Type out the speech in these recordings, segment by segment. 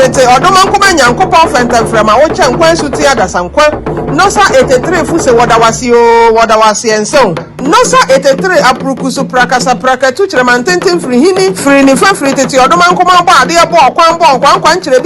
tete odoma nkoma nyankopon fenta frema wo che nkwan suti adasankwa nosa 83 fuse wodawasi enso nosa 83 aprukusu prakasa prakatu chiremantenten frihini free Nifa free tete odoma nkoma bo ade bo okwan chire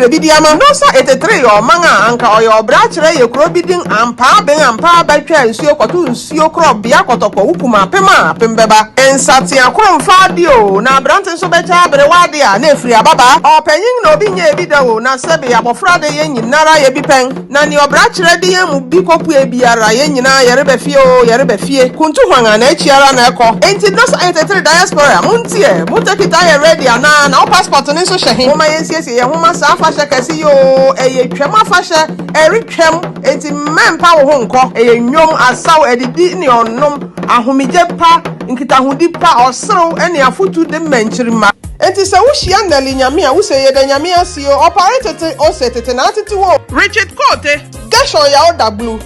bidi ama nosa 83 yo manga anka oyo obra chire ye kro bidin ampa batwa nsuo koto nsuo kro bia kotoko upuma pema pembeba ensati akrom fadio na brante so becha abere wade a na efiri ababa opanyin na obi nya ebi dawo na sebe abofra de ye nyinara ye bipen na ni obra chire de ye mu bi kopu ebiara ye nyina yere befie kuntu hwanga na echiara na eko enti nosa 83 diaspora muntie mutekita ye ready ana na passport ni so hyehe mo ma yensiesie ye homa sa fa hye kase yo eye twem afa hye eretwem enti mempa wo ho nko eye nwom asaw edidi ni onnom ahomije pa nkitahudi pa osoro ene afutu de menchirima enti se wo hia ndali nyame a wo se ye da nyame asio operate o se tete na tete wo Richard Kote Gashon ya odablu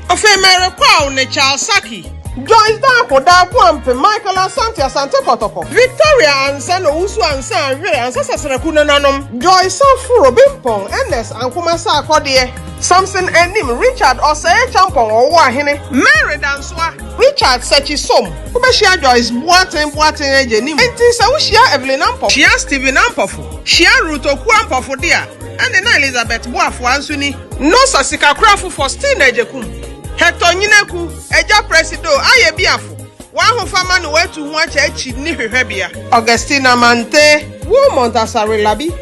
ofe mere kwa ne Charles Saki Joyce da kwampe Michael Asante Kotoko Victoria ansa no usu ansa anhwere ansa sasereku nanom Joyce Afuro Bimpon NS ankoma sa akode Samson Enim Richard Osei Champon owo ahene Mary Danswa Richard Sechisom kubeshia Joyce Boaten ejenim enti sa wo hia Evelyn Ampo hia Steven Ampofo hia Ruth Oku Ampofo dia ene na Elizabeth Boafo ansuni no sasika krafo for still ejekum Hector Nyineku eja presido aye biafo wa ho fama no wetu hu acha echi ni hwehwebia Augustina Mante wo Montasare Labi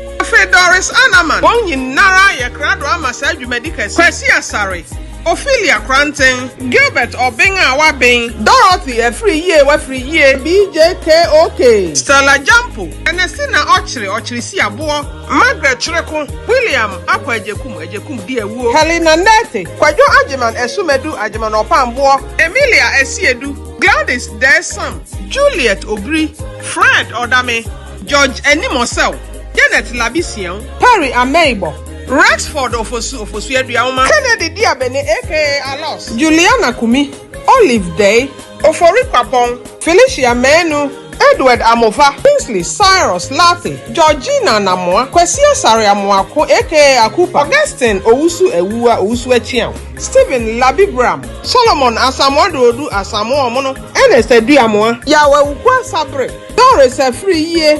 Doris Anaman wonyin nara ye krado amasa adwumadikasi Kwesi Asare Ophelia Cranton Gilbert Obenga Waben Dorothy Free Ye BJKOK Stella Jampo Enestina Ochiri si abo Margaret Chireko William Akwajekum di ewuo Helena Nete Kwajo Ajiman Esumedu Ajiman Opambo Emilia Esiedu Gladys Desam Juliet Obri Fred Odame George Enimosel Janet Labisian Perry Ameibo Rexford Ofosu Eduauma Kennedy Diabene aka Alos Juliana Kumi Olive Day Ofori Papon Felicia Menu Edward Amova Kingsley Cyrus Latte Georgina Namoa Kwesi Asare Amoako aka Akupa Augustine Owusu Echian Stephen Labibram Solomon Asamododu Asamono Ernest Eduamoa Yawe Ukwa Sabre Doris Free Ye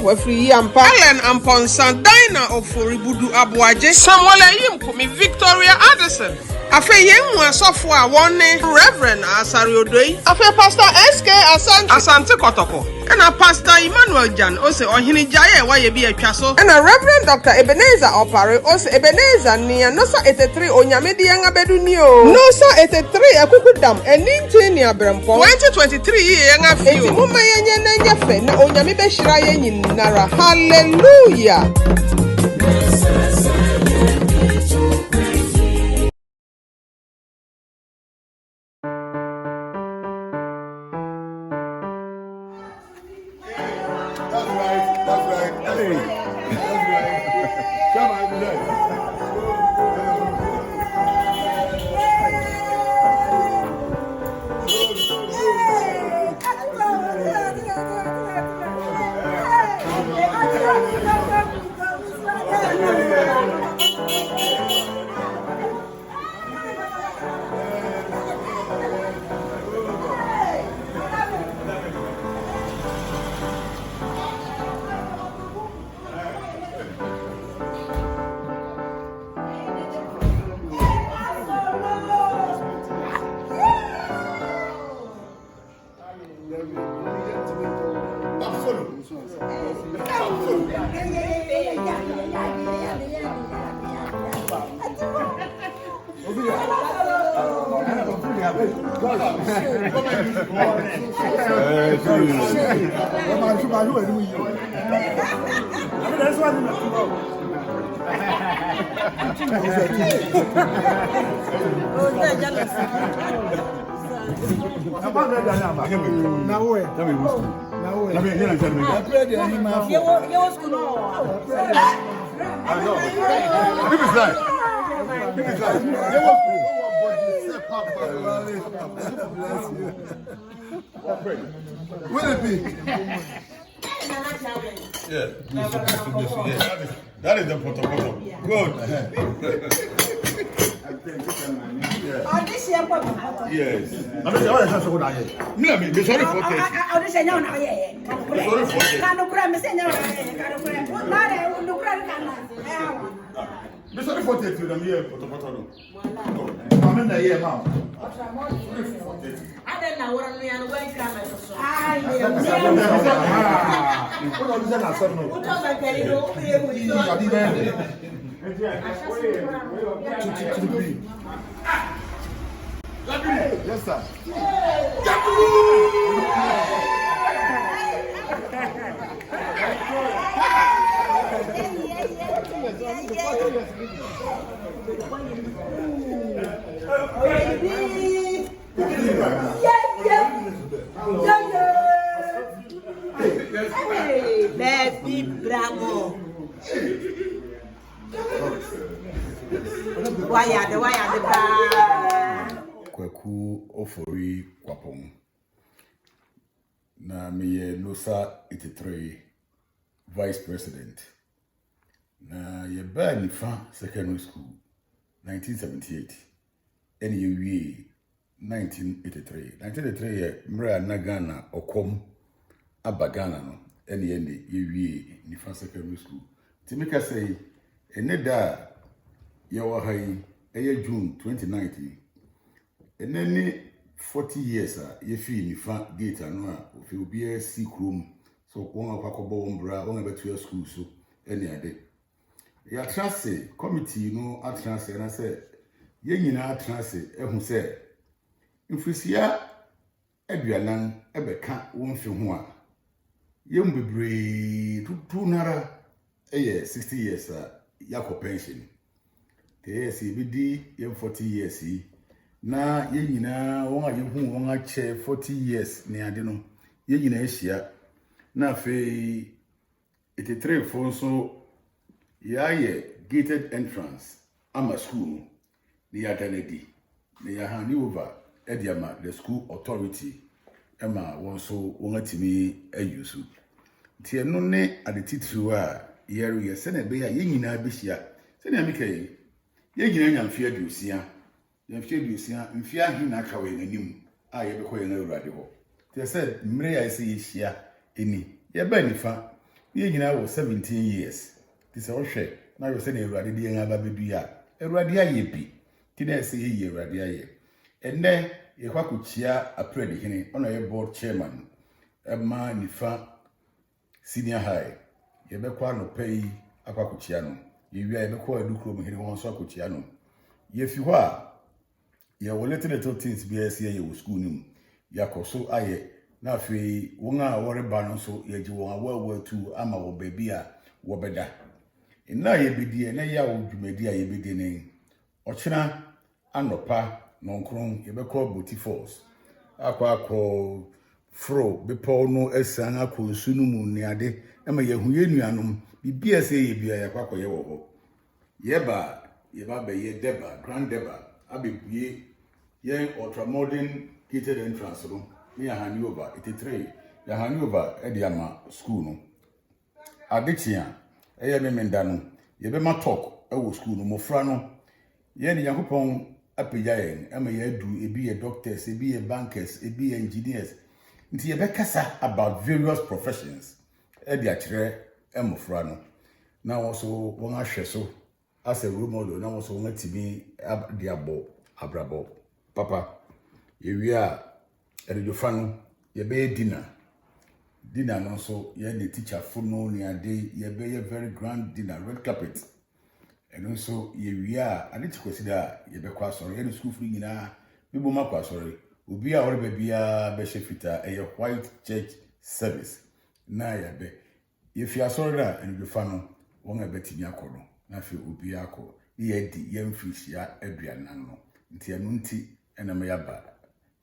Ampa Ellen Amponsa Dina Oforibudu Abuaje Samuel Yimkumi Victoria Addison Afe yenwu asofo a wonne Reverend Asare Odoi Afe Pastor SK Asante Kotoko Ena Pastor Emmanuel Jan ose ohini jaye wa ye bi atwa so Ena Reverend Dr. Ebenezer Opare ose Ebenezer nia nosa 83 onyamedi yanga bedu ni o nosa 83 akukudam eninti ni abrempo 2023 ye yanga fio enti mumma yenye na nyefe na onyame be hira ye nyinara hallelujah That's right. Hey. That's right. Come on, Will it be? Yeah. That is the protocol. Good. Yes. I'm sorry for it. Sorry for it. I'm here for the bottle. I'm in the year now. I don't know what I'm going to Yes, sir. Baby, bravo. Why are the Kwaku ofori kwapong. Na miye Nosa 83 vice president. Na ye ba Nifa secondary school 1978. Eni ye wie 1983. 1983 ye mra na Ghana okom abagana no. Eni ye wie Nifa secondary school. Timika say eneda ye wa hai eye June 2019. Eneni 40 years ye fi Nifa gate anu a ofi obi si krom so won akwakobo wombra won abetu school so eni ade ya trance committee no atrance na say ye nyina atrance ehu say mfisia aduanan ebeka won fi ho a ye mbebre tutu nara 60 years yakọ pension te si bidi ye 40 years yi na ye nyina won a ye hu won a che 40 years ne ade no ye nyina ehia na fe 83 fo so ya ye gated entrance ama school ni ya danedi ne ya hand over ediama the school authority ema won so won atimi ayusu tie no ne ade titiri a yeru ye se na be ya ye nyina behia se na mekay ye nyina nyamfia duosia yamfia duosia mfia hi na aka we nanim a ye be ko ye na urade ho tie se mre ya se ye hia eni ye ba Nifa ye nyina wo 17 years ti se ohwe na yo se na urade de yan aba bedu ya urade aye bi ti na se ye urade aye enne ye kwa kuchia aprede hene ona ye board chairman ema Nifa senior high ye be kwa no pay akwa kuchia no ye wi ye be kwa adukro mu hene won so akuchia no ye fi ho a ye wolete little things bi ese ye wo school nim yakoso aye na afi won a wore ba no so ye gi won awawa tu ama wo baby a wo beda ina ye bidie na ya wo dwumadi a ye bidie ne ochina anopa nonkron ye be call boti force akwa fro be paul no esan akọ sunu mu ne ade ema ye hu ye nuanom bibia se ye bia ya kwakọ ye wo ho ye ba be ye deba grand deba abebue ye ultramodern gated entrance no me ahani over 83 ya hani over ediama school no adechia eye memenda no ye be ma talk e school no mofra no ye ni yakopon apija yen ema ye adu ebi ye doctors ebi ye bankers ebi ye engineers nti ye be kasa about various professions e dia kire emofra no na wo so won ahwe so as a role model na wo so won atimi dia bo abrabo papa ye wi a edufa no ye be dinner no so ye the teacher for no ni ade ye be ye very grand dinner red carpet and also ye wi a ade chikwesida ye be kwa soro ye the school free nyina bibo makwa soro obi a ore be bia be shefita e white church service na ya be ye fi asoro da edufa no won abetimi akodo na fi obi akọ ye di ye mfishia aduanan no nti anu nti ena me yaba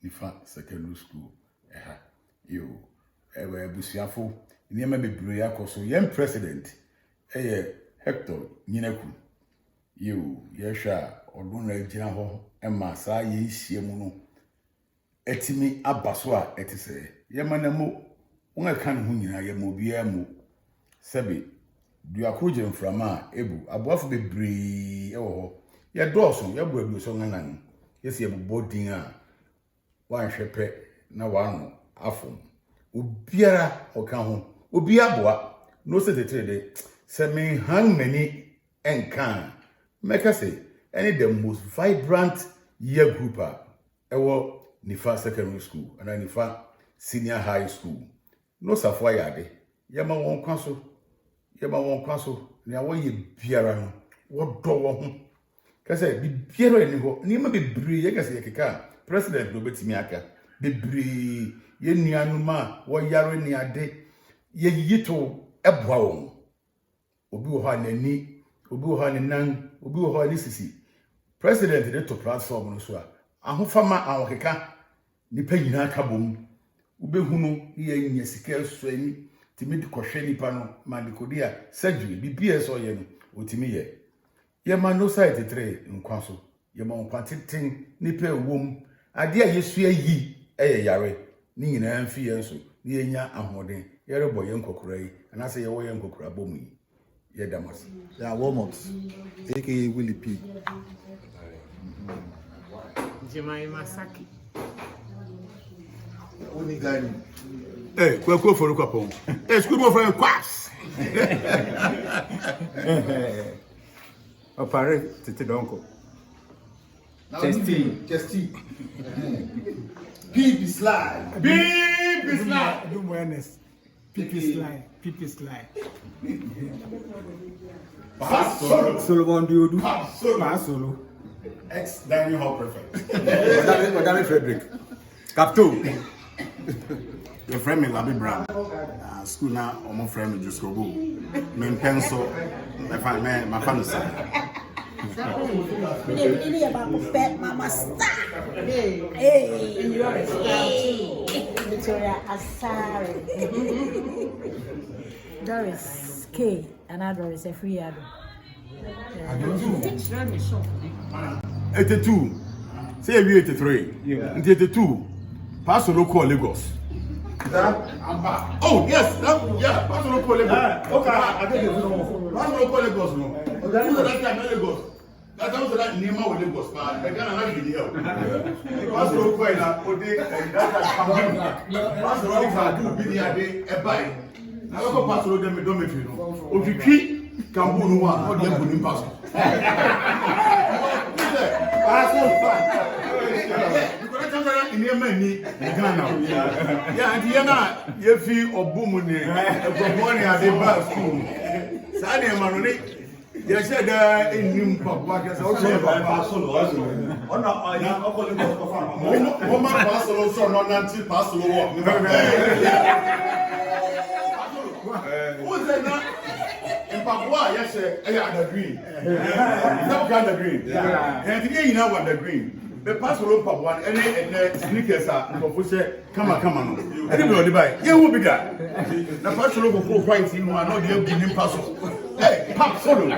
Nifa secondary school eha yo ewe busuafo niema bebre yakoso yem president Hector Nyinaku yo ye hwa odun na gina ho ema saa ye hie mu no etimi abaso a etise ye manamo won aka ne ho nyina ye mo bia mu Sebi duakoje mframa ebu aboafo bebree ewo ye dɔɔso ye bo ebu so nganan yesi ebu din a wan hwepe na wano afom obiara oka ho obi aboa no se tetrede se men hang many enkan make say any the most vibrant year group ewo Nifa secondary school and Nifa senior high school no safwa yade yema won kwaso na wo ye biara no wo do wo ho kase bi biara ni ho ni ma bebre ye kase ye keka president no betimi aka bebre ye nuanuma wo yaro ni ade ye yito eboa wo obi wo ha nani obi wo ha ne nan obi wo ha ni sisi president de to platform no so a ahofama awokeka nipa nyina ka bom ubehunu ye nya sika so ani timi de kohwe nipa no mandikodia surgery bibia so ye no otimi ye ma no site 3 nkwaso ye ma nkwateten nipa ewom ade a yesu ayi eye yare ni nyina amfi ye so ni enya ahoden ye rebo ye nkokora yi ana se ye wo ye nkokora bomu yi ye damas ya Walmart aka Willie P Jemai Masaki. Uni gani kwa for kwa pon school mo friend kwass Opare tete donko. Chesty P slide Do awareness. Pipi slide. Solomon Diodu. Solo. ex dining hall prefect Madame Frederick Captain. Your friend me Labi Brown. School now, my friend me just go. Me pencil. My family side. Ini about pet mama star. Hey, Victoria Asari. Doris K. And Doris a free ad. 82 say we 83 yeah 82 pass local Lagos oh yes yeah pass local Lagos okay I get it pass local Lagos no that time Lagos that time so that Nifa with Lagos pa the Ghana na be here pass local na ode that pass local do be there dey e buy na go pass local dem dormitory no otwitwi kambu no wa o dey bunim pass yeah, and you feel obumune, obumone at the bar school. Sani Manoni, you said in Nimpa, what is also about solo. Oh, no, I am only going to find Woman Pasolo, so not until Pasolo walk. Who's that? Papua, yes, I had a green. Not kind of green. And today you know what the green. The pastor Papua and sneakers are for say, come on. Anybody buy? You will be there. The pastor will go white in one, not the giving pastor. Hey, pop solo.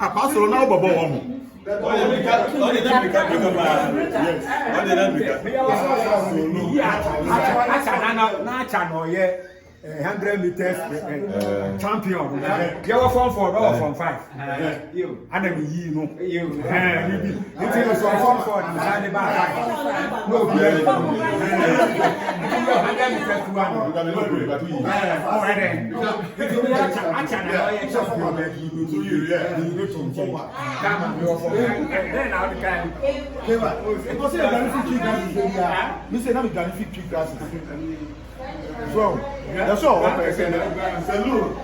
Apostle now babo omo. Acha 100 meters champion. You were from 4, or from 5. You, and then you know, you was from 4 and the back. No, 100 meters to 1. Alright then. Then I'll be kind. So, that's all. Salute.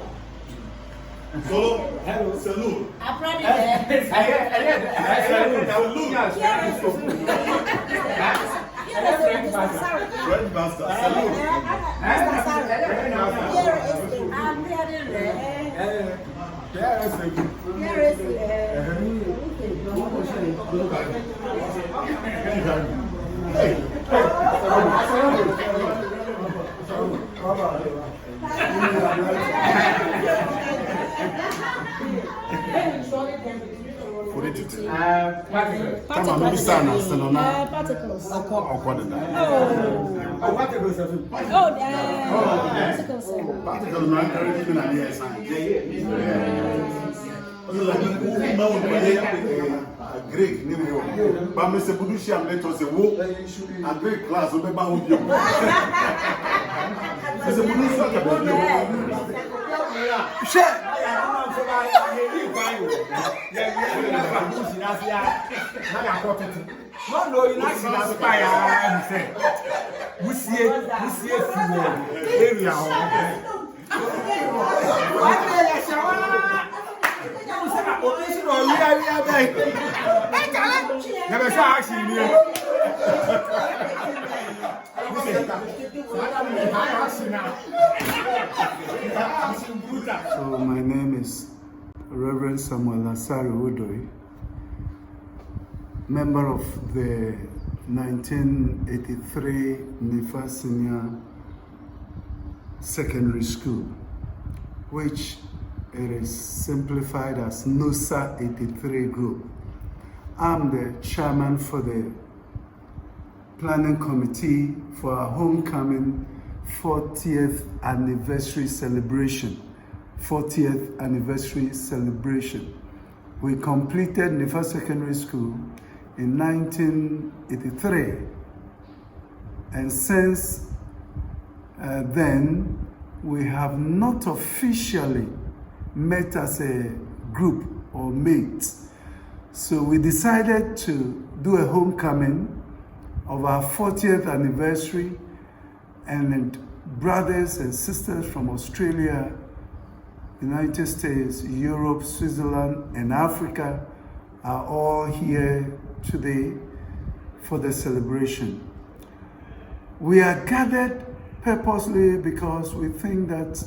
Solo. Hello. Salute. Red Master. Salute. Hey. Come on, maybe stand now, stand on now. Particles. I'll call it that. Particles. Particles, man, everything I hear is Greek, but Mr. Budushi, I'm let us say, a Greek class, will be bound you. Mr. Budushi, no, you not see that spy. We see area. Never saw actually. So my name is Reverend Samuel Asari Odoi, member of the 1983 Nifa Senior Secondary School, which it is simplified as NOSA 83 Group. I'm the chairman for the planning committee for our homecoming 40th anniversary celebration. 40th anniversary celebration. We completed Nifa Secondary School in 1983, and since then we have not officially met as a group or mates. So we decided to do a homecoming of our 40th anniversary, and brothers and sisters from Australia, United States, Europe, Switzerland, and Africa are all here today for the celebration. We are gathered purposely because we think that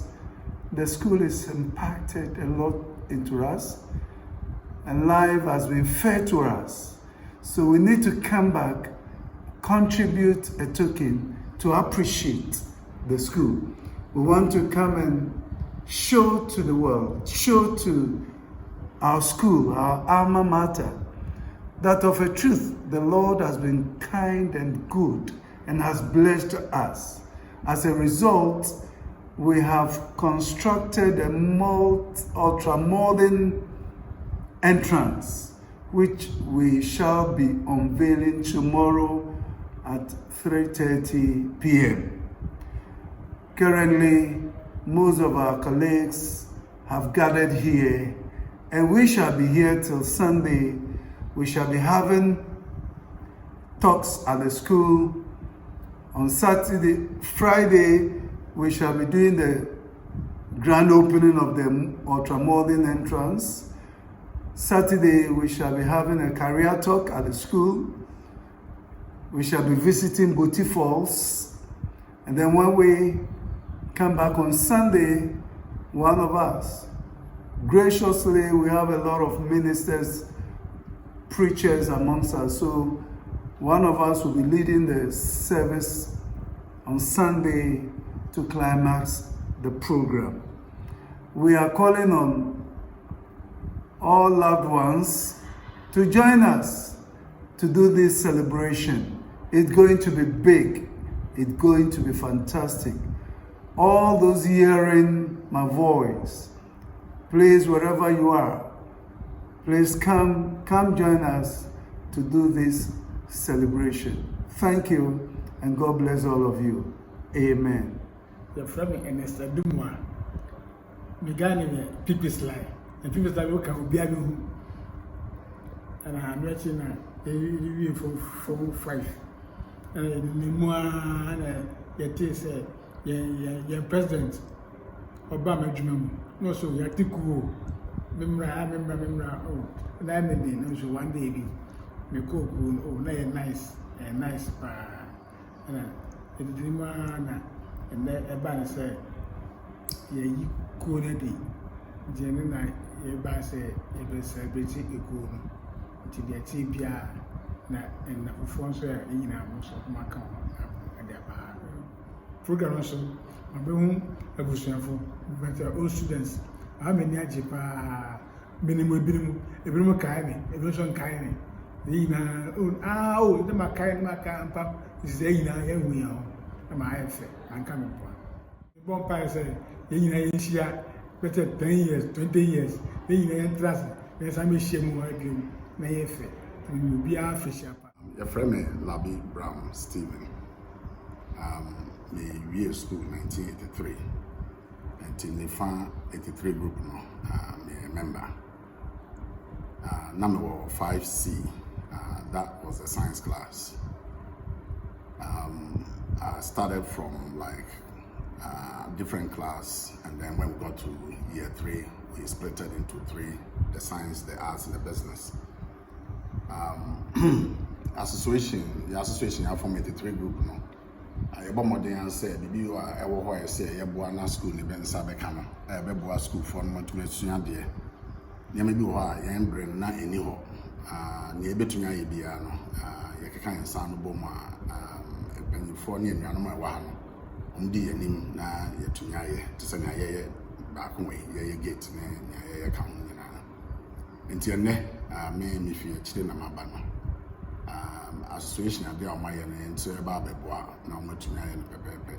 the school has impacted a lot into us, and life has been fair to us. So we need to come back, contribute a token to appreciate the school. We want to come and show to the world, show to our school, our alma mater, that of a truth, the Lord has been kind and good and has blessed us. As a result, we have constructed a ultra-modern entrance, which we shall be unveiling tomorrow at 3:30 p.m. Currently, most of our colleagues have gathered here, and we shall be here till Sunday. We shall be having talks at the school. On Friday, we shall be doing the grand opening of the ultra-modern entrance. Saturday, we shall be having a career talk at the school. We shall be visiting Boti Falls. And then when we come back on Sunday, one of us, graciously, we have a lot of ministers, preachers amongst us. So one of us will be leading the service on Sunday to climax the program. We are calling on all loved ones to join us to do this celebration. It's going to be big. It's going to be fantastic. All those hearing my voice, please, wherever you are, please come join us to do this celebration. Thank you, and God bless all of you. Amen. The friend and Esther Dumwa, began people's life. And people's life will come be able, and I'm watching from 5. And memoir, and your president, Obama Jumam, no, so Yatiku, remember, oh, and I may be no, so one day, me cook, oh, nice, and the demon, and then a banner said, ye could it, Jenny, ye by say, it was celebrating a cool to the TBR, and the phone, sir, in our most of my account. Program also Mabehu ebusuafo, but all students. How many ajipa minimum ebinom kai me, ebinom kai me. Ina oh the makai maka is ina ewu ya. Na ma efe anka me po. The bon pa say ina yinhia better 10 years, 20 years. Ina entrance, na same shemu wa biom na yefe. We will be a fisher. Your friend Labi Brown Stephen. The year school 1983. And in Nifa 83 group no, me a member. Number 5C, that was a science class. I started from like different class, and then when we got to year 3, we split it into 3: the science, the arts, and the business. The association I formed 83 group no. I about more than said, maybe I will say, I was school in Ben Sabekano, I have school for one to let you. Maybe why I am bring not any hope. Near between I be a kind sound of Boma, when for near my one. Dear Nim, na yet to Yaye, to send a back away, ye gate, and account. Until ne, me, if you chill in my banner. Association of the Almighty and so about the bois, no much me and Pepe.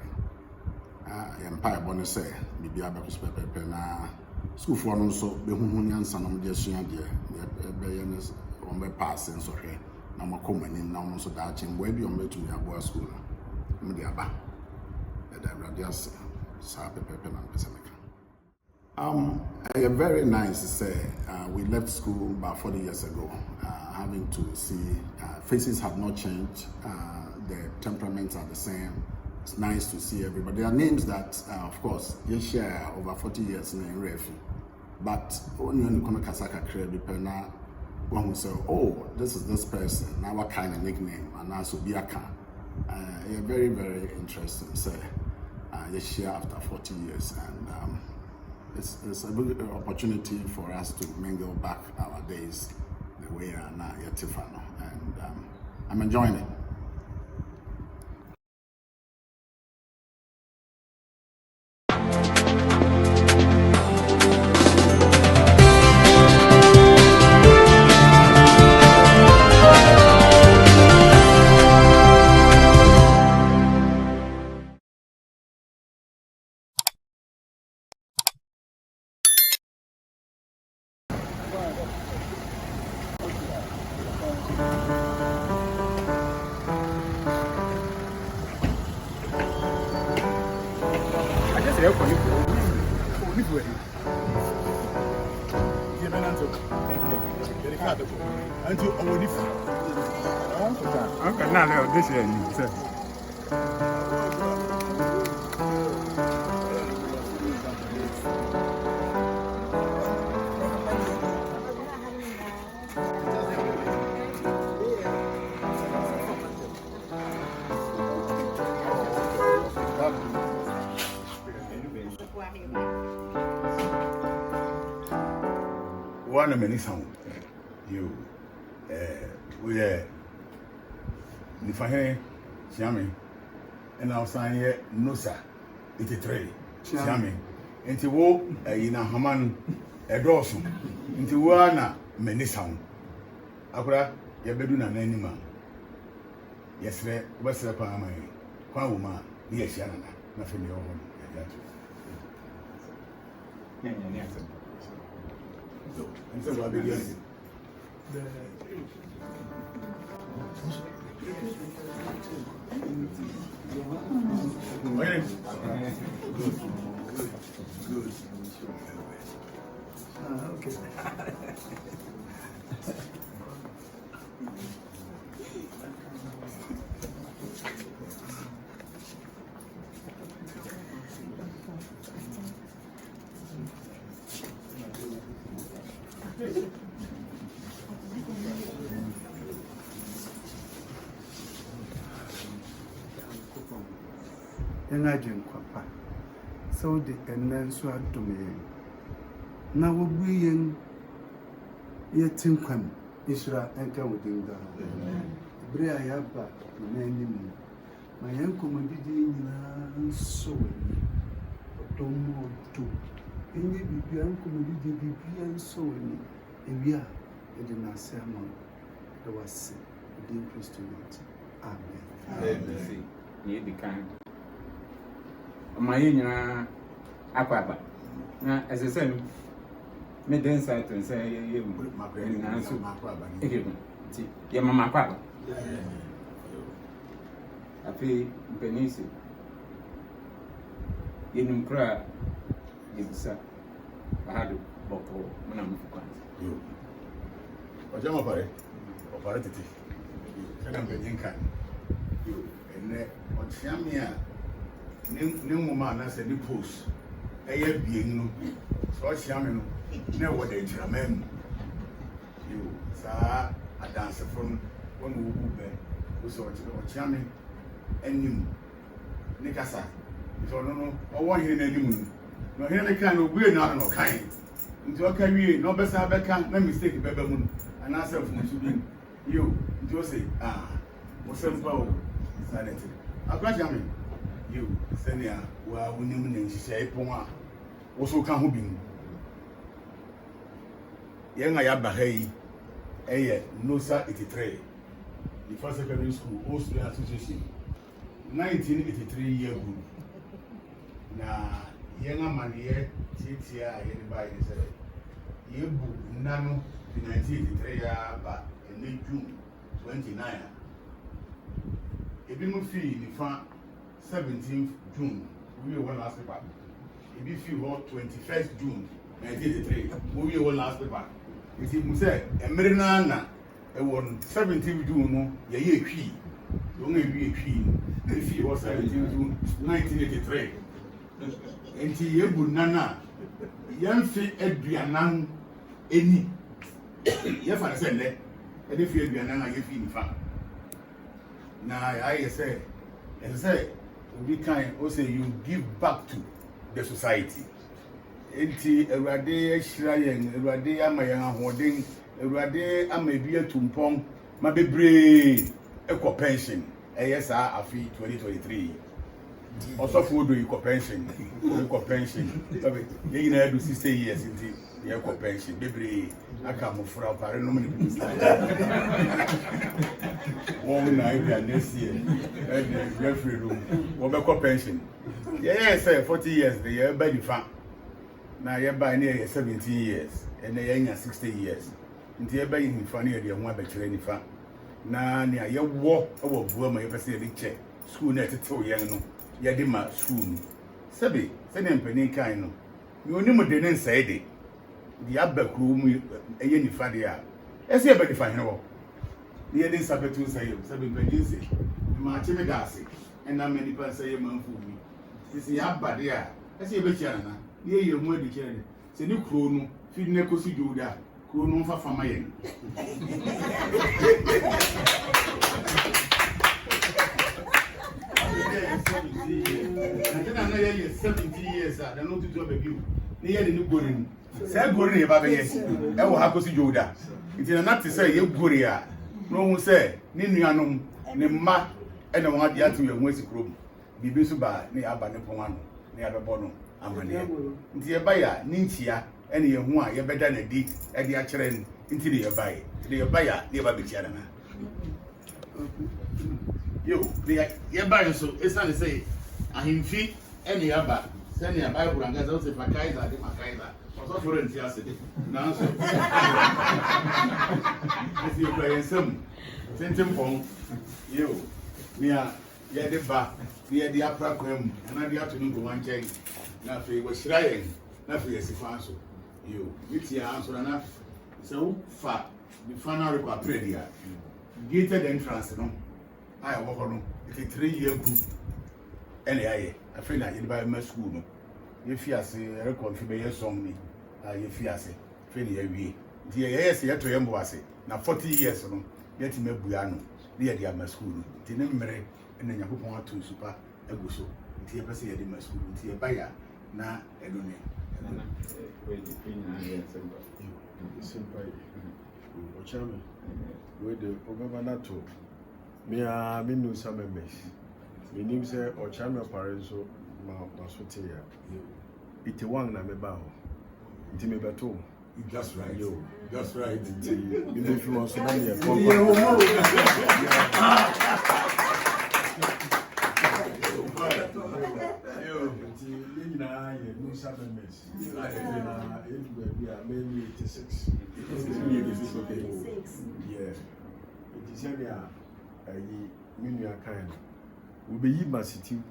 Empire bonus say, maybe I better Pepe na school for no so be Hunian son of the Sia dear, the bayaness on my passing so here. No more common in no so that in way be on me to me a boy school. Mediaba. The Radias Sabe Pepe and Pesamica. Very nice to say. We left school about 40 years ago, having to see faces have not changed. The temperaments are the same. It's nice to see everybody. There are names that, of course, you share over 40 years in Refi. But when you come to Kasaka Krebi Pena, one will say, oh, this is this person. Now what kind of nickname? And also Biaka. Very, very interesting. So, you share after 40 years. And it's a good opportunity for us to mingle back our days the way we are now at Tifano, and I'm enjoying it. One of many sound. You, we are Nifa, Siami, and I'll sign here, Nosa, 83, Siami, into wo, in a Haman, a Dawson, into Wana, many sound. Akura, Yabeduna, any man. Yes, sir, what's the Pama? One woman, yes, Yana, nothing your own. So what be doing? Good. Okay. Imagine, Papa. So the and then so to me. Now we'll be in yet Timquam, Israel, and come within the Brea Yaba, my name. My uncle, my so Domo do. Any Bibian community Bibian so any area in the sermon. There was within Christianity. Amen. Amen. Ye be kind. My ina aquaba. Na as I said, me den side to say you My brain na so my problem. ti ye mama aquaba. Afi penisi. Yenum kra yebisa. Bahado bopo muna mfuka. Yo. Ojama pare. Opare tete. Kana mbenyin kan. Yo, ene ochiame a ne nwoma na se ni post. Eye bien no. So ochiame no. Na wo de nchiramam. Yo, sa adanse from wonu wo be. Wo so ochiame enim. Ne kasa. So no owo hire na enim no hire ne kan no bue na no kan. Nti o ka wie no besa be kan na mistake be be mu ana self mu su bi. Yo, nti o say Musempa o sanity. Akwajame you senia wa wonim na nhihye ipon a wo so ka ho bi mu. Ye nga ya ba ha yi eye Nosa 83. The first secondary school Old Student Association 1983 year group. Na ye nga maniye titia a ye ba yi se ye bu nano 1983 ya ba in June 29. Ebi mu fi Nifa 17th June we won last paper. Ebi fi 21st June 1983 we won last paper. Iti mu say emere na e won 17th June no ye ye twi yo nga wi twi e fi 17th June 1983. Enti ye bu nana yemfi aduanan eni ye fa se le e de fi aduanan a ye fi Nifa. Na I say we can also you give back to the society. Enti Ewurade ahyira yen, Ewurade ama yen ahoden, Ewurade ama bi atumpon, ma bebre ekọ pension. Eyesa afi 2023. Osofo odo ekọ pension, Sabe, ye na do 60 years enti ye ekọ pension. Bebre aka mofura pare no me bi style. One night next year, and the referee room, we be pension. Yeah, say 40 years, the year by the farm. Now you're by near 17 years, and they are 60 years. Until you're buying in front of the one better any farm. Now, near your walk over Burma, you say the check. School net to young, Yadima school. Sabi, send them penny kind. You only didn't say it. The upper room, a yenny fadia. As you better find out. The ending sabetu say you, seven pennies. March me dassy, and now many people say, man, fool me. This is a bad year. I see a bit chana. Ye, you more the cherry. Say, new chrono, feed Necosi Judah, chrono for Famayan. I then 70 years, I don't know to do a baby. Near the new Gorin. Say, Gorin, Baba, yes. I will have to see Judah. It is not to say, you Goria. No one say, Ninianum, Nima, and I want the answer to your music room. Bibisuba, near Abanepomano, near the Bono, Amania. Dear buyer, Nintia, and your one, you're better than a deed, and the actual into the buy. The buyer, never be Chana. You, the buyer, so it's not to say, I him feet, any other, send your Bible and get out if I Kaiser, if I Kaiser. So for enthusiasm. Now, so if you play some Tintin you, near Yadiba, near the upper cream, and I have to do one change. Now, if you were trying, not for your Sifanso, you, it's your answer enough. So far, the final record prayer, gated entrance, no. I walk on it's a 3-year group. Anyway, I feel like you buy my school. If you say a record for your song, me. If you say, Fanny, we, dear, yes, you have to embassy. Now 40 years ago, yet me Buano, near the Amma school, didn't marry, and then you want to super eguso, dear Bessie at the school, dear buyer, na Edone. Simple. Ochame. With the Obamanato. Me a minu some mesh. Me name say Ochame Parenso, Massotia. 81 na me ba ho. Nti me beto. Just right. Yo. Just right. If you want to know me, maybe 86. Yeah. It is a kind. We be my city.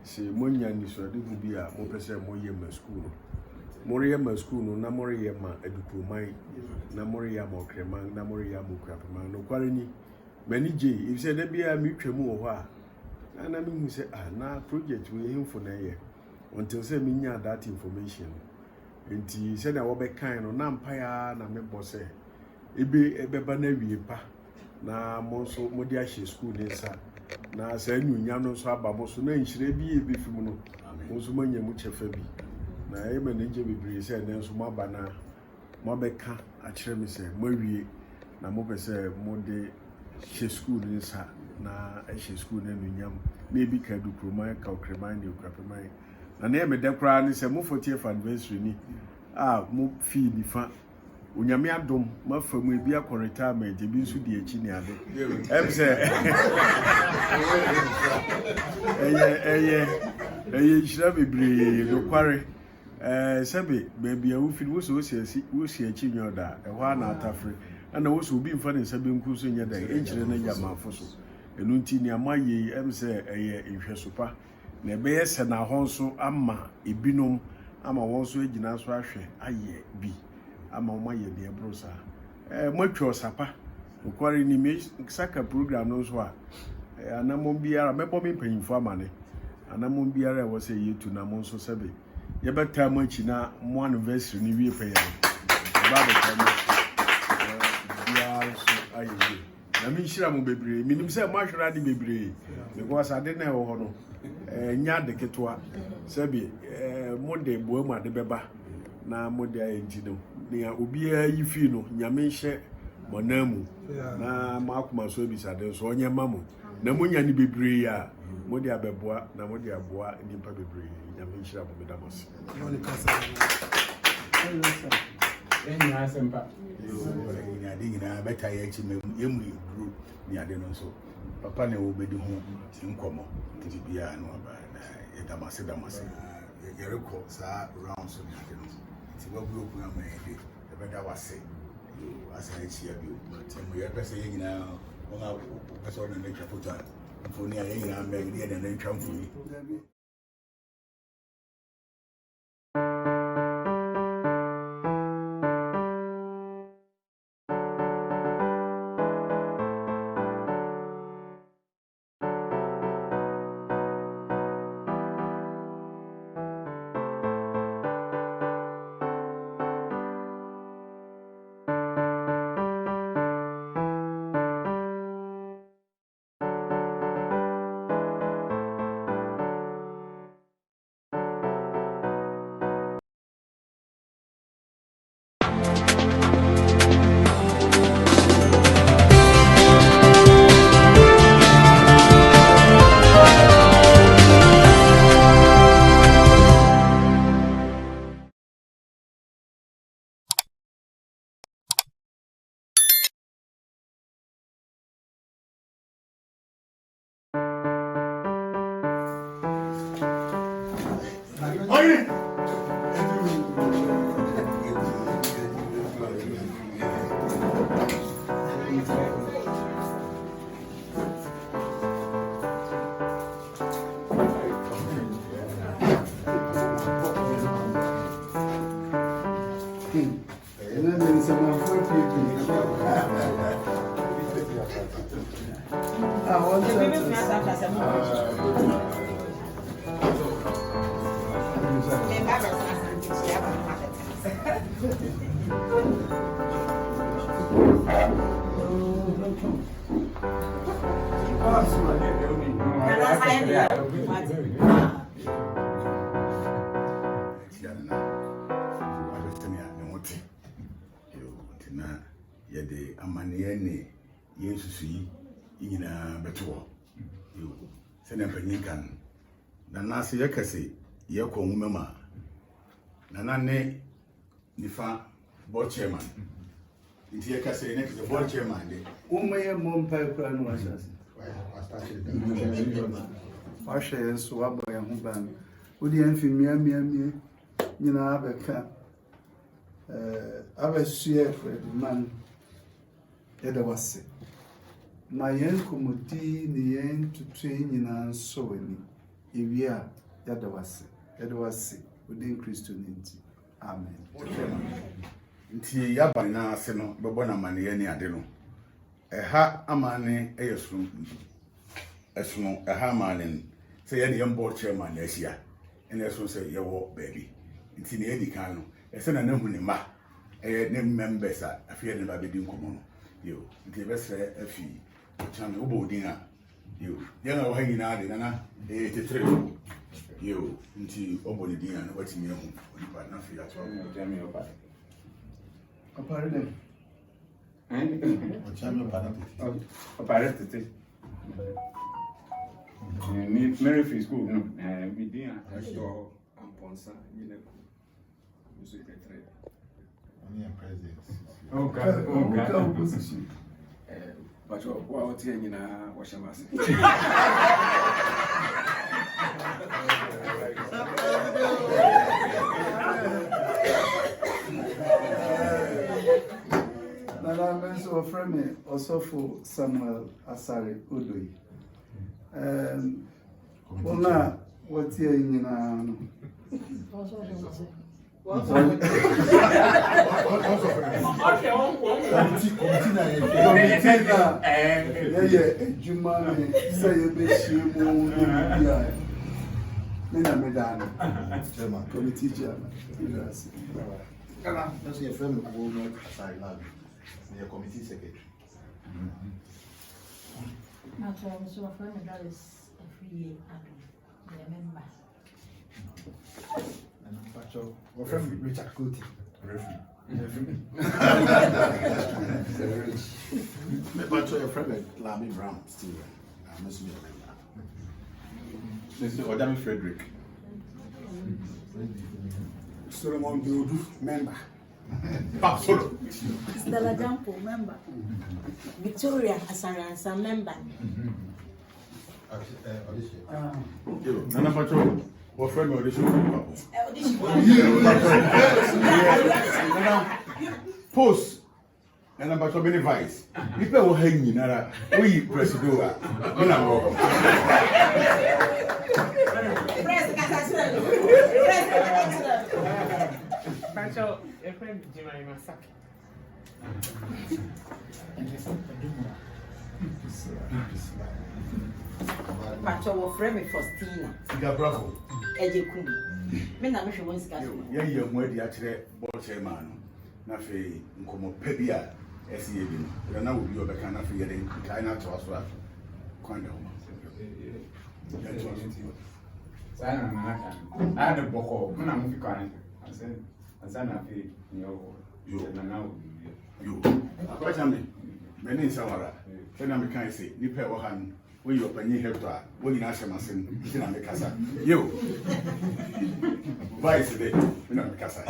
Say, Monya is so they will be a more person more year school. Moriya school no na moriya ma edukumai na moriya mo kreman na moriya mo krapman no kware ni mani je if say da bia mi twemu wo ho a na mi hu say na project we himfo na ye until say mi nya that information enti say na wo be kan no na mpaya na me bo say ebe ba na wie pa na mo so mo di ahye school ni sa na say nyunya no so aba mo so na nhire bi e be fimu no mo so manya mu chefa bi na ema nje bebre se na nso maba na mabeka a kire me se mawie na mo be se mo de she school ni sa na she school na nunyam maybe ka du proman ka okreman ni okrapeman na eme de kra ni se mo 40th anniversary ni mo fi ni fa onyame adom mafamu e bia ko retirement e bi nso di echi ni ade em se eye shira bebre no kware sebe baby a wofiri wo so si achi nyoda e ho na atafre ana wo so obi mfa ne sebe nku so nya da enchire na yamafo so enu nti ni amaye em se eye nhwesopa na ebe yese na ho nso ama ebinom ama won so agina so ahwe aye bi ama wo maye de ebrosa matwa osapa okware ni me saka program no so a anamon biara mebo me mpanyimfo amane anamon biara e wo se yetu na mon so sebe ye beta mo chi na mo anniversary ni wie pe ya ba be ta mo ya so aye na mi hira mo bebre minim se mo ahwera de bebre because ade na e wo ho no nya de ketwa sebe mo de bo mu ade beba na mo de ayenti no ne obi ayi fi no nyame hye monamu na makuma so bi sade so onye mamo na mo nya ni bebre ya mo de abeboa na mo de aboa nipa bebre nyame hira mo medamos enya asempa nya de beta ya chi mem yemu group ni ade no so papa ne wo bedi ho nkomo titi bia no aba na ye damase ye rekọ sa round so ni ade no ti wa group na ma ye de beta wase asa echi ya bi o ti mo ye pese ye nyina o na pese o na ne twa foto fo ni ye nyina me ye de na twa fo ni yede amane ne yesu yi nyina beto yo se na panyin kan na nase yakase ye ko nwuma Nana ne Nifa board chairman. Nti ye ka say next the board chairman dey. Umaye mompa ekura no washase. Washe enso aboye ho ban. Odi enfi mia nyina abeka abesue Fred man yeda wase. Ma yen komodi ne yen tutue nyina nso wani. Ewia yeda wase. Yeda wase. Odi Kristo nti. Amen. Nti ya ban na ase no bebo na mane ye ni ade no. Eha amane eyesunu. Esunu eha amane say ye the board chairman na ahia. Ene so say ye wo baby. Nti ne edi kan no. Ese na nahu ne ma. Ne members a afia ne ba bedi nkomo no. Yo, nti be sre afi channel obo din a. Yo, ye na wo ha nyina de na 83. Yo, nti obo ne din a na watimi ehu. Onipa na fi ato Jami opa. Apare dem. Apare tete. Ni Mary Free School no. Mi din a aso amponsa nyina ku. Muso tetre. Oni am president. Oh God. Opposition. But what you nyina wa shamase. Nana menso friend me also for Samuel Asare Odoi. Ona what you nyina no. Juma say be shimu ya. Nina medano. Committee chairman. Kana, that's your friend who will aside now. Your committee secretary. Actually, so a friend that is every year, I remember. And our friend Richard Coty. But your friend Lamy Brown still. I must be a Mr. Odami Frederick. Solomon Biodu, member. Solo. Stella Jampo, member. Victoria Asaransa, member. Nana Pacho, what friend audition? Post. Nana Pacho many vice. People will hang you, Nara. We presido. Pacho, your friend Jimmy Masaki. Pacho will frame it for Stina. Siga bravo. Ejekum. Me na me hwe won sika. Ye ye mu adi akire board chairman. Na fe nkomo pe bia esi ye bi no. Na obi obeka na fe ye den kai na to aso a. Kwan da ho. Sana manaka. Ada boko. Mna mfika na. Asana fi nyo. Yo. Na now. Yo. Abacha me. Meni sawara. Tena me kan say nipa e wo ha no. We your penny hector. We ni na asem na me kasa. Yo. Vice de. We na me kasa.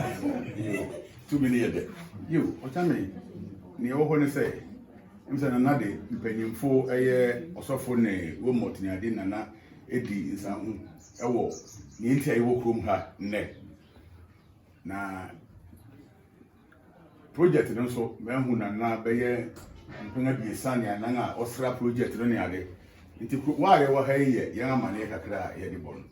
Yo. 2 million de. Yo. Ocha me. Ni wo ho ne say. Mse na nade mpanyimfo eye osofo ne wo motini ade nana edi nsahu ewo ni ntia ewo krom ha nne na project no so mehu nana beye mpanga bi sane anan a osra project no ne ade nti waare wo ha ye yan amane kakra ye de bon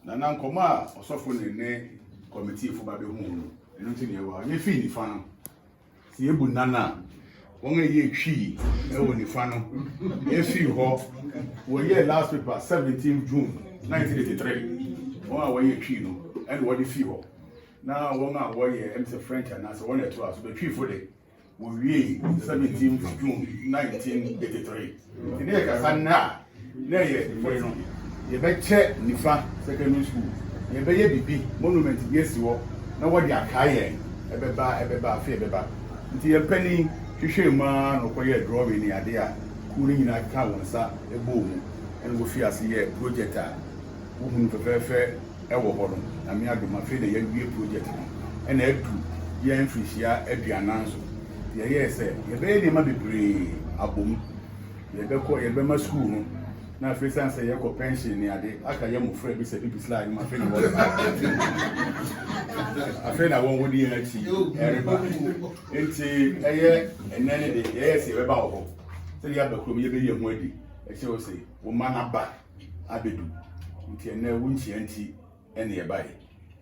nana nkoma osofo ne committee fo ba be hu no eno nti ne wa ye fi ni fa no si ebu nana wọ́n yẹ twi ẹwọ nífa no efi hɔ wọ́n yẹ last paper 17 June 1983 wọ́n a wọ́n yẹ twi no ɛna wọ́n de fi hɔ na wọ́n a wọ́n yɛ ɛmsɛ French anaasɛ wọ́n yɛ to aso bɛ twi fo de wọ́n wie 17 June 1983 ɛna yɛ kasa na yɛ fo no yɛ bɛ kyɛ Nifa secondary school yɛ bɛ yɛ bibi monument bi esi hɔ na wọ́n de aka yɛ ɛbɛba afi ɛbɛba nti yɛ pɛni. Hwehwe ma no koye drawing ni ade a kuri nyina ka wonsa ebo mu en go fi ase ye project a wo hunu fefefe ɛwɔ hɔ no na me adom afei na yɛawie project no ɛna adu yɛn mfirihyia aduanan so yɛyɛɛ sɛ yɛbɛyɛ nneɛma bebree abom yɛbɛma school no na afei san sɛ yɛkɔ pension ne ade aka yɛ mmɔfra bi sɛ bibi slide mu afei na wɔde afei na wɔn wɔde yɛn akyi ɛreba nti ɛyɛ ɛnɛ ne de yɛyɛ sɛ yɛbɛba wɔ hɔ sɛ yɛaba kurom yɛbɛyi ho adi ɛkyerɛ sɛ wɔn mma n'aba abɛdu nti ɛnɛ wo nkyia nti ɛne yɛbaeɛ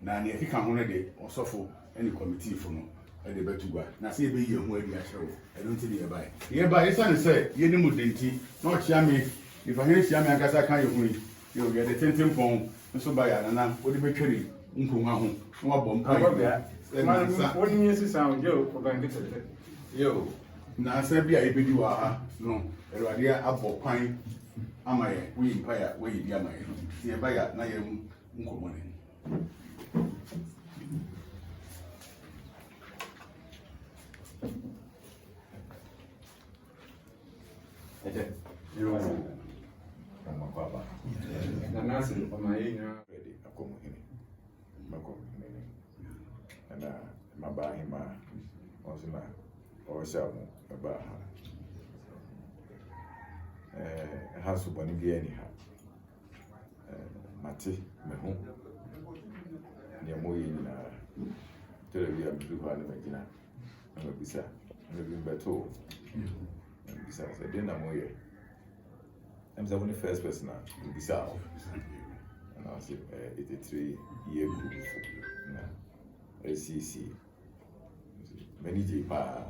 na ne yɛkeka ho no de ɔsɔfo ɛne committee fo no ɛde bɛtu gua na sɛ yɛbɛyi ho adi akyerɛ wo ɛno nti ne yɛbaeɛ yɛsane sɛ yɛne mu de nti na ɔkyea me Nifa hene hyia me ankasa ka yɛ ho yi yɛde tentempɔn nso ba yɛ anana wode bɛtware nkonnwa ho na wabɔ mpa na asa bi a yɛbɛdi wɔ ha no Awurade abɔ kwan ama yɛ woyi mpa yɛ woyi di ama yɛ nti yɛba yɛ na yɛ nkɔmmɔ ne Has one of the anyhow. Mati, me home. Near Moyin, Televia, blue hand of Magina. I'm a bizarre. I'm a bit better. And besides, I didn't know you. I'm the only first person in bizarre. And I was 83-year group. ACC. Many Jipa.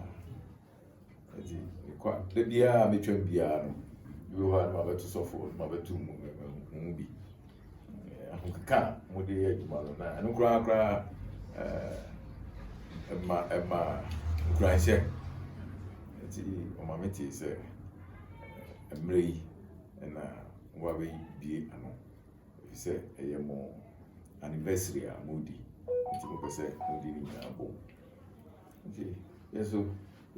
The beer, Mitchell Biano. You had my better software, my better movie. I can't, what do you do? I don't cry, Emma, cry, say, my mate is a Mray, and what we be, I know. If you say a year more anniversary, Moody, it's what I say, Moody in a bowl. Yes, so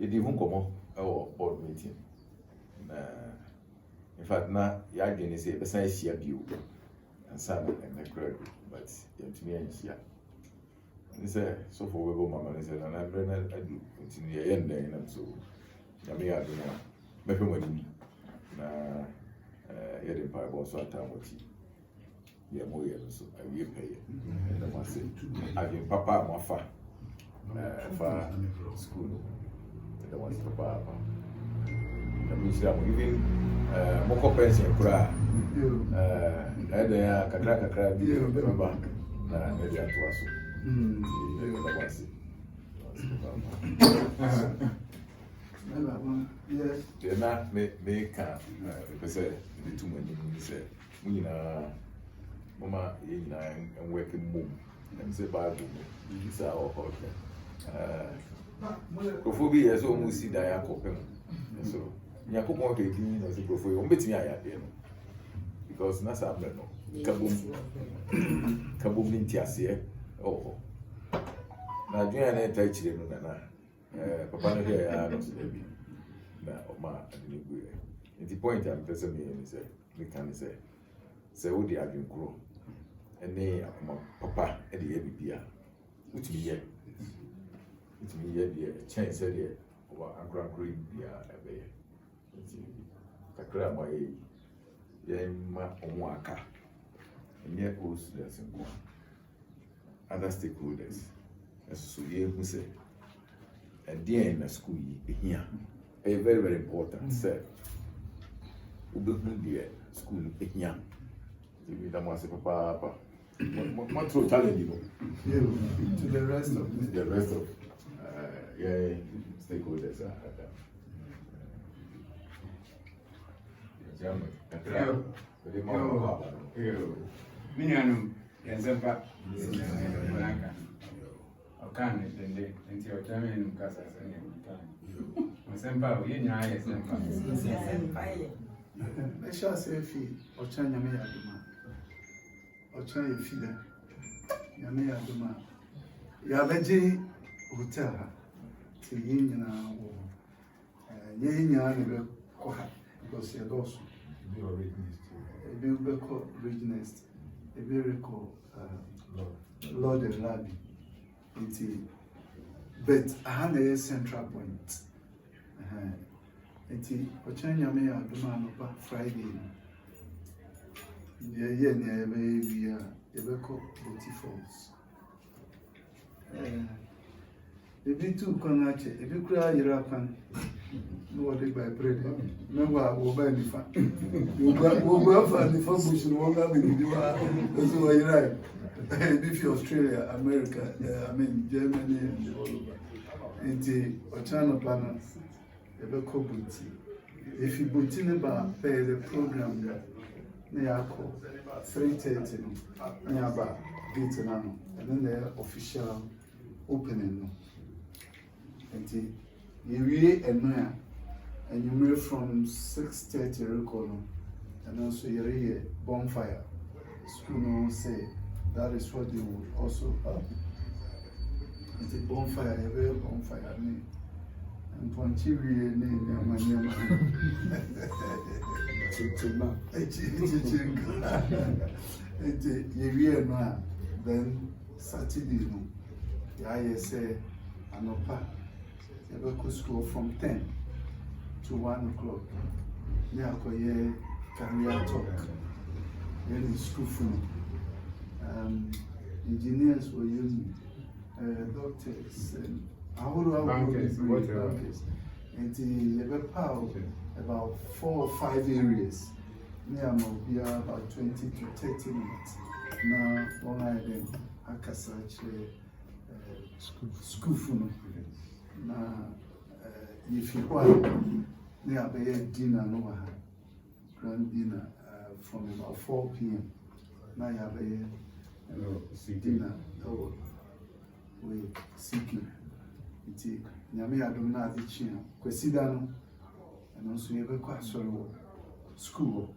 it didn't come up our board meeting. In fact, now you are going to say the size here view and son and the crowd, but you to me and here. And say, so for we go, Mamma, and I'm going to do continue the end, and so I may have been maybe when you're in Pipe also at time with you. Yeah, more years, so I will pay. And I must say, I've been Papa, my father, for school. I want to Papa. Even moko pension kura ede kakra bi baba na ede atwa so yes na me ka pese the two men ni say we na mama ye na en working mom dem say bible you say okay kofobi yeso mu si da ya kopem so Yakupon taking as a profile, on betting I had because Nasa no Kabum Nintiasia. Oh, now do I touch them? Papa, here I don't see Oma, at the point I'm pressing me and say, we can say, what the having grow and they Papa and the heavy beer, which me yet, it's me yet, chance here, or a grand green beer. Kakra my yema omwaka nye us other stakeholders so ye who say and then na school here a very very important say ubekun the school here we da mo say papa what throw challenge to the rest of yeah stakeholders Minianum, Yazamba, Blanca. Okan, and your German Casa, and Semba, you know, I shall say, or China may have or China feeder. Yamea Duma. Yabaji Hotel, to Yin Yin because you're also. Be called regionalist. Ebiriko Lord and Rabbi. But I had a central point. Ochanya me aduma no pa Friday. Yeah, maybe Ebeko Boti Falls. Ebi tu konache, ebi kura yirapan. No wade by bread. Member wo ba Nifa. Wo go for Nifa bush no wonga be di wa. So why right? If you Australia, America, Germany and all over. And the Ochana Pana Ebeko Boti. If you Boti never pay the program there. Neyako 3:30 Neyaba gate and then the official opening no. And you and you move from 6:30 record and also you bonfire. School no say that is what they would also have. And the bonfire, a very bonfire name. And Ponchiri name then Saturday no. I say Anopa. You go school from 10 to 1 o'clock. Yeah, career talk. Then school for engineers were using doctors and bankers. And the about 4 or 5 areas. Near be about 20 to 30 minutes. Now, one of them, school for now, if you want, near be dinner, no grand dinner from about 4 p.m. Now, you have a dinner with seeking. It's Yami Adona Dichin, Quesidano, and also you have a solo school.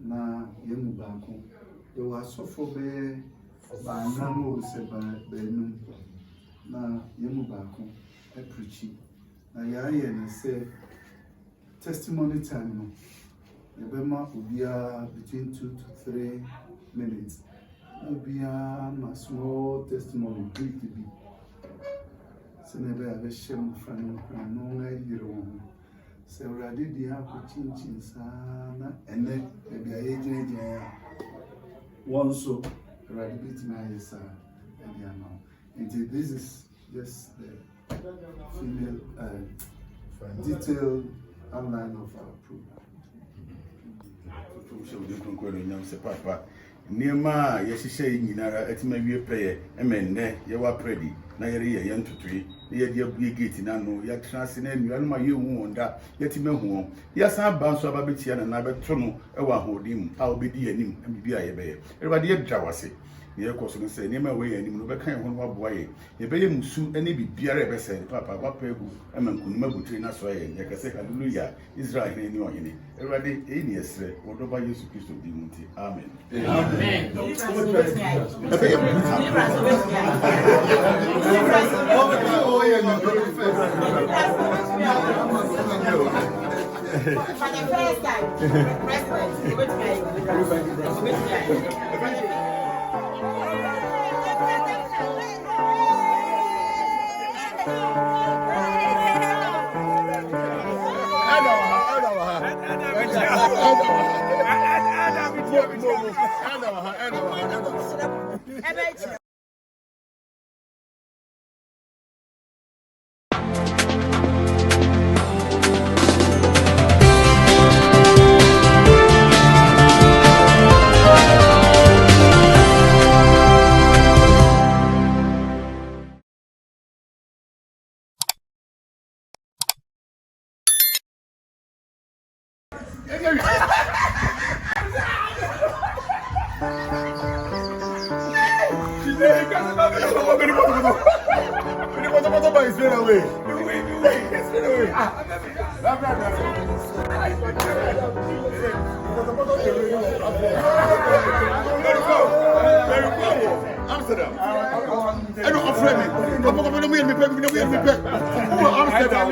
Na Yemu Banco, there was so for be by Namo said by Benum. Na Yemu Banco, a preaching. Na Yaya and say testimony time. Yabema will be between 2 to 3 minutes. Will be a small testimony, big to be. So never have a shame from no idea. So I did the apple chin sana and then maybe I ate one so ready bit my son and the amount. And this is just the female detailed outline of our program. Nema yeshishe nyinara etima wie prayer emenne ye wa predi na yere ye yentutui na ye dia bue gate na no ya trance na nua no ma ye hu onda yetima hu ya san ba nso aba betia na beto no e wa hodim a obedi anim bibi a ye be ye everybody ye drawase ye koso no say nema we anim no be kan ho no aboa ye ye be ye musu ene bibiara e be say papa papa egu emanku no magutri na so ye ye kase hallelujah Israel ne ni ohene everybody e ni esre wodoba Yesu Kristo di munti amen. Amen. For the first time, Amsterdam. I don't afraid me. Come on, me back. Amsterdam.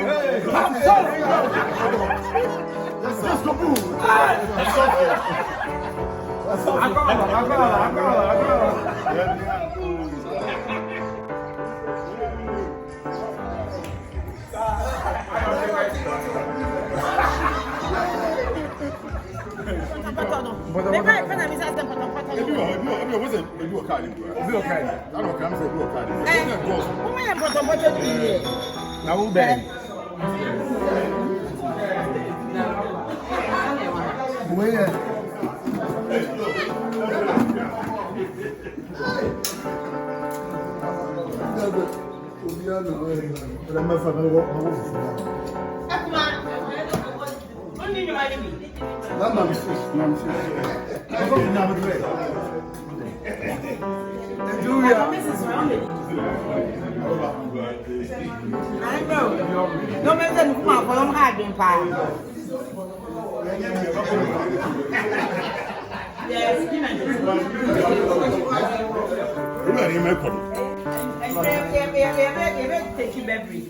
Let's go. I know. No matter who I'm from, hiding fire. Yes, take you beverage.